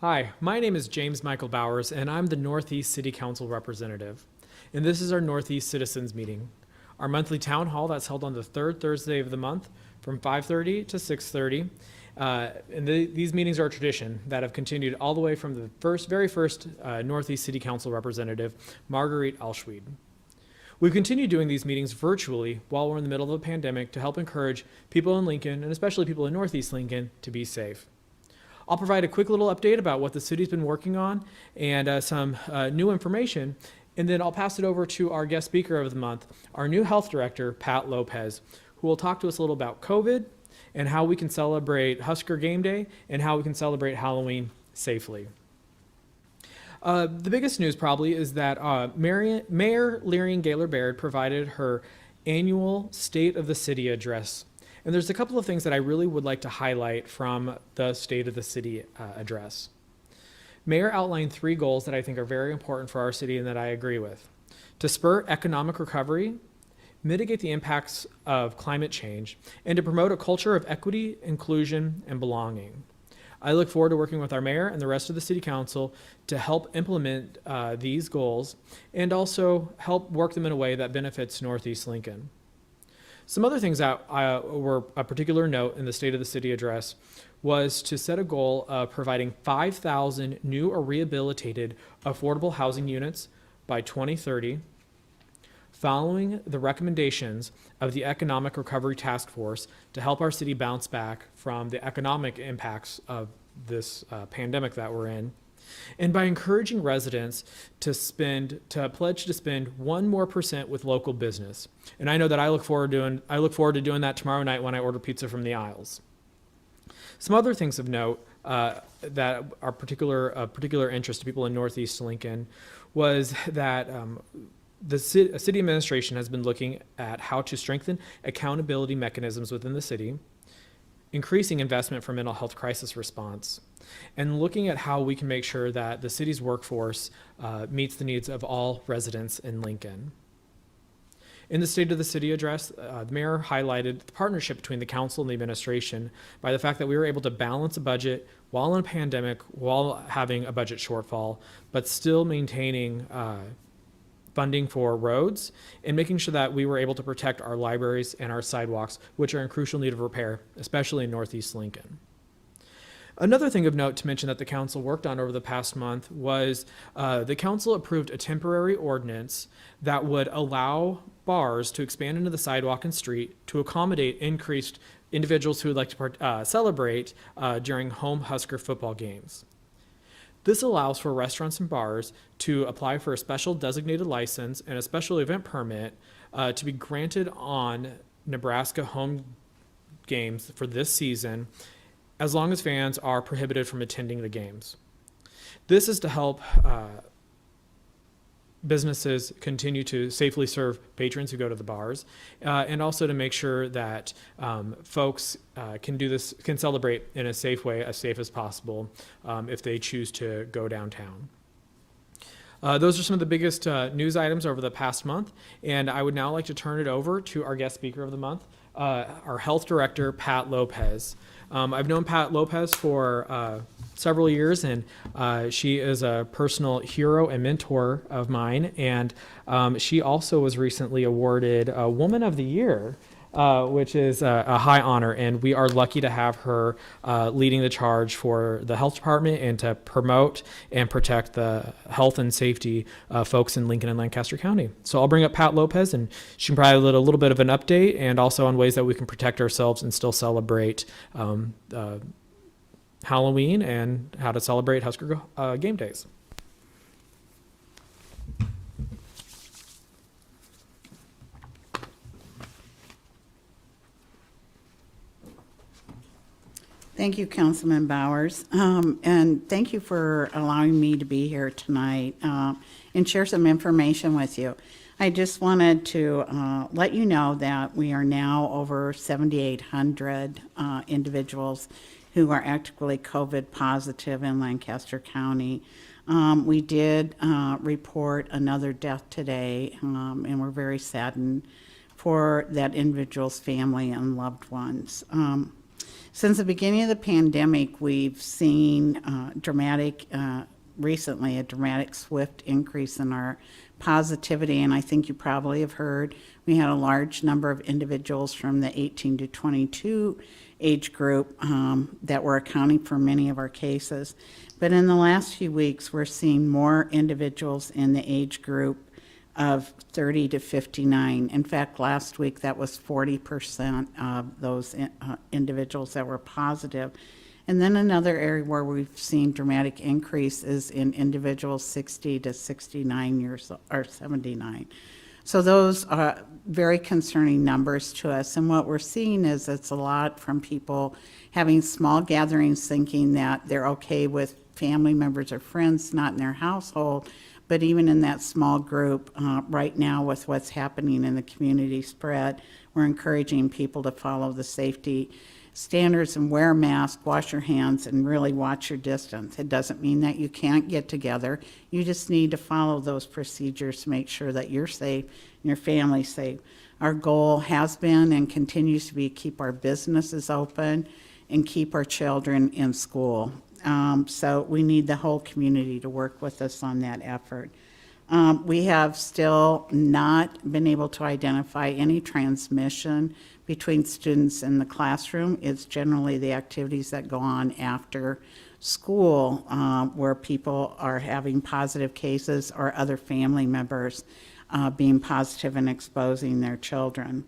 Hi, my name is James Michael Bowers, and I'm the Northeast City Council representative. And this is our Northeast Citizens Meeting, our monthly town hall that's held on the third Thursday of the month from 5:30 to 6:30. These meetings are a tradition that have continued all the way from the very first Northeast City Council representative, Marguerite Alschweid. We've continued doing these meetings virtually while we're in the middle of a pandemic to help encourage people in Lincoln, and especially people in Northeast Lincoln, to be safe. I'll provide a quick little update about what the city's been working on and some new information, and then I'll pass it over to our guest speaker of the month, our new health director, Pat Lopez, who will talk to us a little about COVID and how we can celebrate Husker Game Day and how we can celebrate Halloween safely. The biggest news probably is that Mayor Lyrian Gaylor Baird provided her annual State of the City address. And there's a couple of things that I really would like to highlight from the State of the City address. Mayor outlined 3 goals that I think are very important for our city and that I agree with: to spur economic recovery, mitigate the impacts of climate change, and to promote a culture of equity, inclusion, and belonging. I look forward to working with our mayor and the rest of the city council to help implement these goals and also help work them in a way that benefits Northeast Lincoln. Some other things that were a particular note in the State of the City address was to set a goal of providing 5,000 new or rehabilitated affordable housing units by 2030, following the recommendations of the Economic Recovery Task Force to help our city bounce back from the economic impacts of this pandemic that we're in, and by encouraging residents to pledge to spend 1% more with local business. And I know that I look forward to doing that tomorrow night when I order pizza from the aisles. Some other things of note that are particular interest to people in Northeast Lincoln was that the city administration has been looking at how to strengthen accountability mechanisms within the city, increasing investment for mental health crisis response, and looking at how we can make sure that the city's workforce meets the needs of all residents in Lincoln. In the State of the City address, the mayor highlighted the partnership between the council and the administration by the fact that we were able to balance a budget while in a pandemic, while having a budget shortfall, but still maintaining funding for roads and making sure that we were able to protect our libraries and our sidewalks, which are in crucial need of repair, especially in Northeast Lincoln. Another thing of note to mention that the council worked on over the past month was the council approved a temporary ordinance that would allow bars to expand into the sidewalk and street to accommodate increased individuals who would like to celebrate during home Husker football games. This allows for restaurants and bars to apply for a special designated license and a special event permit to be granted on Nebraska home games for this season, as long as fans are prohibited from attending the games. This is to help businesses continue to safely serve patrons who go to the bars, and also to make sure that folks can celebrate in a safe way, as safe as possible, if they choose to go downtown. Those are some of the biggest news items over the past month, and I would now like to turn it over to our guest speaker of the month, our health director, Pat Lopez. I've known Pat Lopez for several years, and she is a personal hero and mentor of mine. And she also was recently awarded Woman of the Year, which is a high honor. And we are lucky to have her leading the charge for the health department and to promote and protect the health and safety of folks in Lincoln and Lancaster County. So I'll bring up Pat Lopez, and she can provide a little bit of an update and also on ways that we can protect ourselves and still celebrate Halloween and how to celebrate Husker game days. Thank you, Councilman Bowers, and thank you for allowing me to be here tonight and share some information with you. I just wanted to let you know that we are now over 7,800 individuals who are actively COVID positive in Lancaster County. We did report another death today, and we're very saddened for that individual's family and loved ones. Since the beginning of the pandemic, we've seen recently a dramatic, swift increase in our positivity, and I think you probably have heard we had a large number of individuals from the 18 to 22 age group that were accounting for many of our cases. But in the last few weeks, we're seeing more individuals in the age group of 30 to 59. In fact, last week that was 40% of those individuals that were positive. And then another area where we've seen dramatic increase is in individuals 60 to 69 years or 79. So those are very concerning numbers to us. And what we're seeing is it's a lot from people having small gatherings thinking that they're okay with family members or friends not in their household. But even in that small group, right now with what's happening in the community spread, we're encouraging people to follow the safety standards and wear a mask, wash your hands, and really watch your distance. It doesn't mean that you can't get together. You just need to follow those procedures to make sure that you're safe and your family's safe. Our goal has been and continues to be keep our businesses open and keep our children in school. So we need the whole community to work with us on that effort. We have still not been able to identify any transmission between students in the classroom. It's generally the activities that go on after school where people are having positive cases or other family members being positive and exposing their children.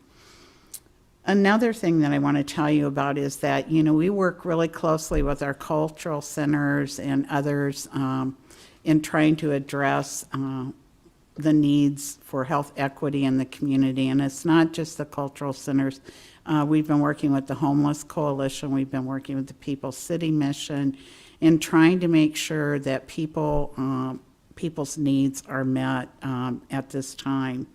Another thing that I want to tell you about is that, we work really closely with our cultural centers and others in trying to address the needs for health equity in the community. And it's not just the cultural centers. We've been working with the Homeless Coalition. We've been working with the People's City Mission in trying to make sure that people's needs are met at this time.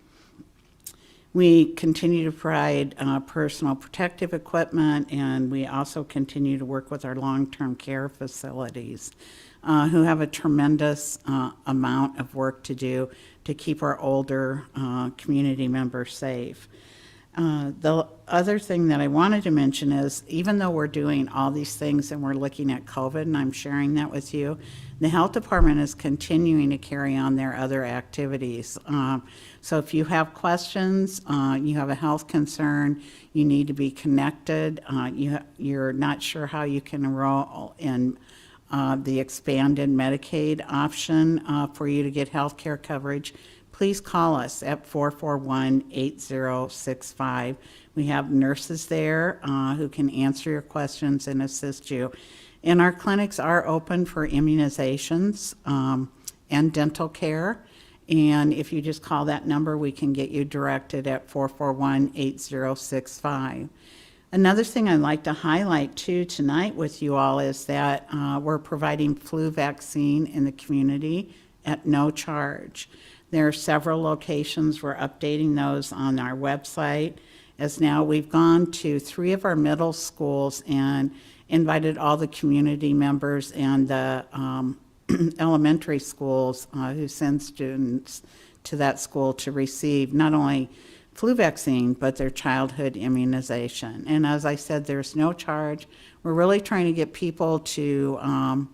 We continue to provide personal protective equipment, and we also continue to work with our long-term care facilities who have a tremendous amount of work to do to keep our older community members safe. The other thing that I wanted to mention is even though we're doing all these things and we're looking at COVID, and I'm sharing that with you, the health department is continuing to carry on their other activities. So if you have questions, you have a health concern, you need to be connected, you're not sure how you can enroll in the expanded Medicaid option for you to get health care coverage, please call us at 441-8065. We have nurses there who can answer your questions and assist you. And our clinics are open for immunizations and dental care. And if you just call that number, we can get you directed at 441-8065. Another thing I'd like to highlight too tonight with you all is that we're providing flu vaccine in the community at no charge. There are several locations. We're updating those on our website. As now we've gone to 3 of our middle schools and invited all the community members and the elementary schools who send students to that school to receive not only flu vaccine, but their childhood immunization. And as I said, there's no charge. We're really trying to get people to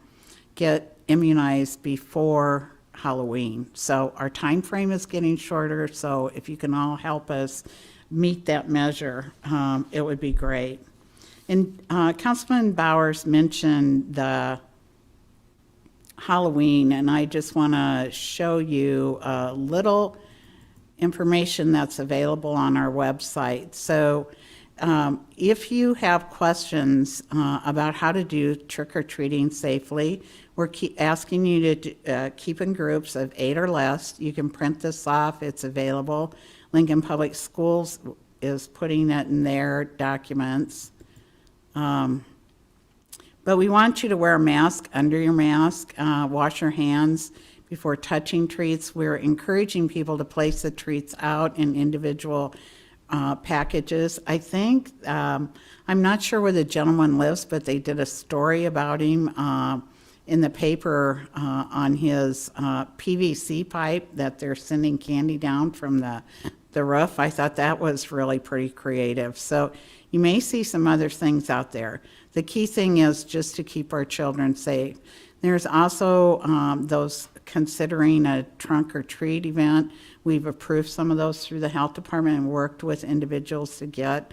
get immunized before Halloween. So our time frame is getting shorter, so if you can all help us meet that measure, it would be great. And Councilman Bowers mentioned the Halloween, and I just want to show you a little information that's available on our website. So if you have questions about how to do trick-or-treating safely, we're asking you to keep in groups of 8 or less. You can print this off. It's available. Lincoln Public Schools is putting it in their documents. But we want you to wear a mask under your mask, wash your hands before touching treats. We're encouraging people to place the treats out in individual packages. I think, I'm not sure where the gentleman lives, but they did a story about him in the paper on his PVC pipe that they're sending candy down from the the roof. I thought that was really pretty creative. So you may see some other things out there. The key thing is just to keep our children safe. There's also those considering a trunk or treat event. We've approved some of those through the health department and worked with individuals to get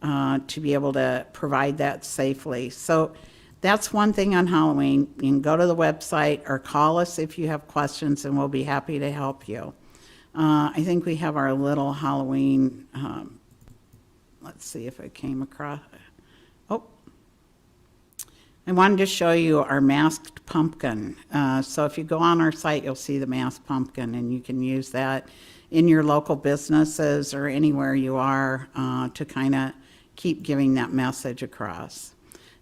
to be able to provide that safely. So that's one thing on Halloween. You can go to the website or call us if you have questions, and we'll be happy to help you. I think we have our little Halloween, let's see if it came across. Oh, I wanted to show you our masked pumpkin. So if you go on our site, you'll see the masked pumpkin, and you can use that in your local businesses or anywhere you are to kind of keep giving that message across.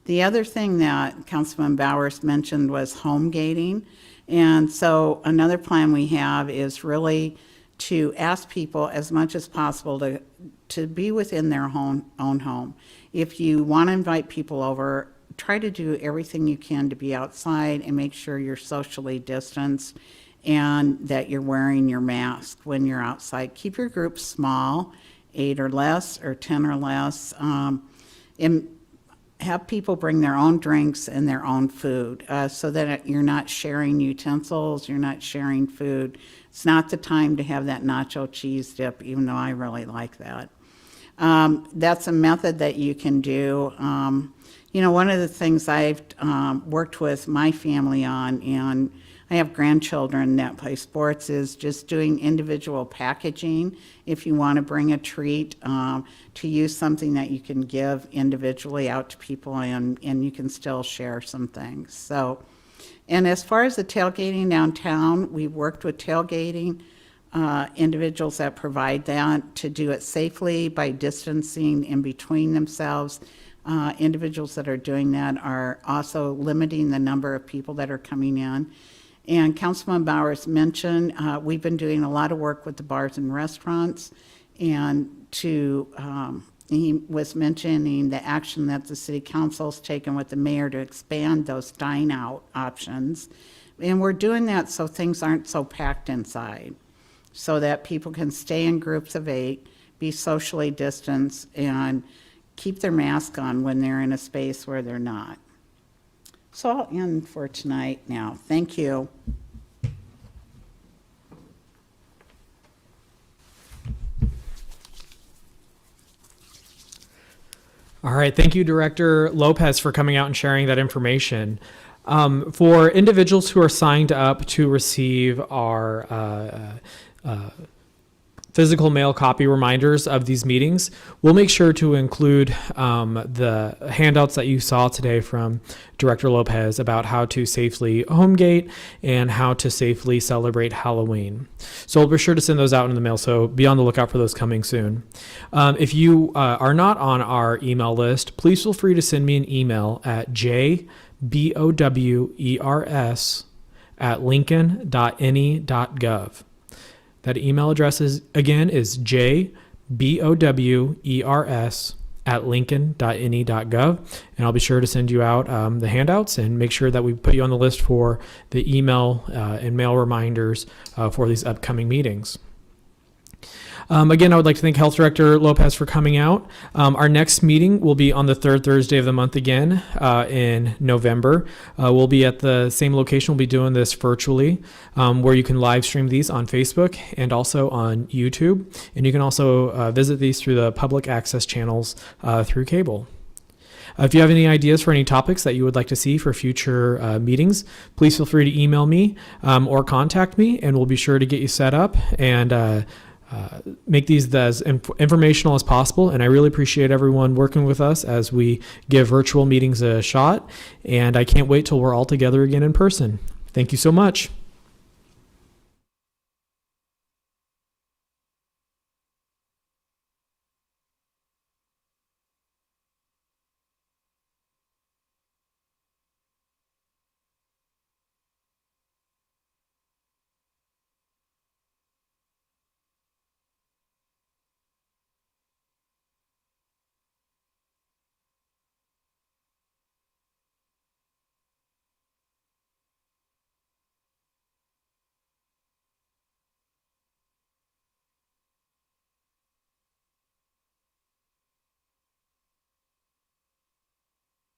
The other thing that Councilman Bowers mentioned was home gating. And so another plan we have is really to ask people as much as possible to be within their own home. If you want to invite people over, try to do everything you can to be outside and make sure you're socially distanced and that you're wearing your mask when you're outside. Keep your group small, 8 or less or 10 or less, and have people bring their own drinks and their own food so that you're not sharing utensils, you're not sharing food. It's not the time to have that nacho cheese dip, even though I really like that. That's a method that you can do. You know, one of the things I've worked with my family on, and I have grandchildren that play sports, is just doing individual packaging. If you want to bring a treat, to use something that you can give individually out to people, and you can still share some things. So, and as far as the tailgating downtown, we've worked with tailgating individuals that provide that to do it safely by distancing in between themselves. Individuals that are doing that are also limiting the number of people that are coming in. And Councilman Bowers mentioned, we've been doing a lot of work with the bars and restaurants, and he was mentioning the action that the city council's taken with the mayor to expand those dine-out options. And we're doing that so things aren't so packed inside, so that people can stay in groups of 8, be socially distanced, and keep their mask on when they're in a space where they're not. So I'll end for tonight now. Thank you. All right, thank you, Director Lopez, for coming out and sharing that information. For individuals who are signed up to receive our physical mail copy reminders of these meetings, we'll make sure to include the handouts that you saw today from Director Lopez about how to safely homegate and how to safely celebrate Halloween. So we'll be sure to send those out in the mail, so be on the lookout for those coming soon. If you are not on our email list, please feel free to send me an email at jbowers@lincoln.ne.gov. That email address is jbowers@lincoln.ne.gov, and I'll be sure to send you out the handouts and make sure that we put you on the list for the email and mail reminders for these upcoming meetings. Again, I would like to thank Health Director Lopez for coming out. Our next meeting will be on the 3rd Thursday of the month again in November. We'll be at the same location. We'll be doing this virtually, where you can live stream these on Facebook and also on YouTube. And you can also visit these through the public access channels through cable. If you have any ideas for any topics that you would like to see for future meetings, please feel free to email me or contact me, and we'll be sure to get you set up and make these as informational as possible. And I really appreciate everyone working with us as we give virtual meetings a shot. And I can't wait till we're all together again in person. Thank you so much.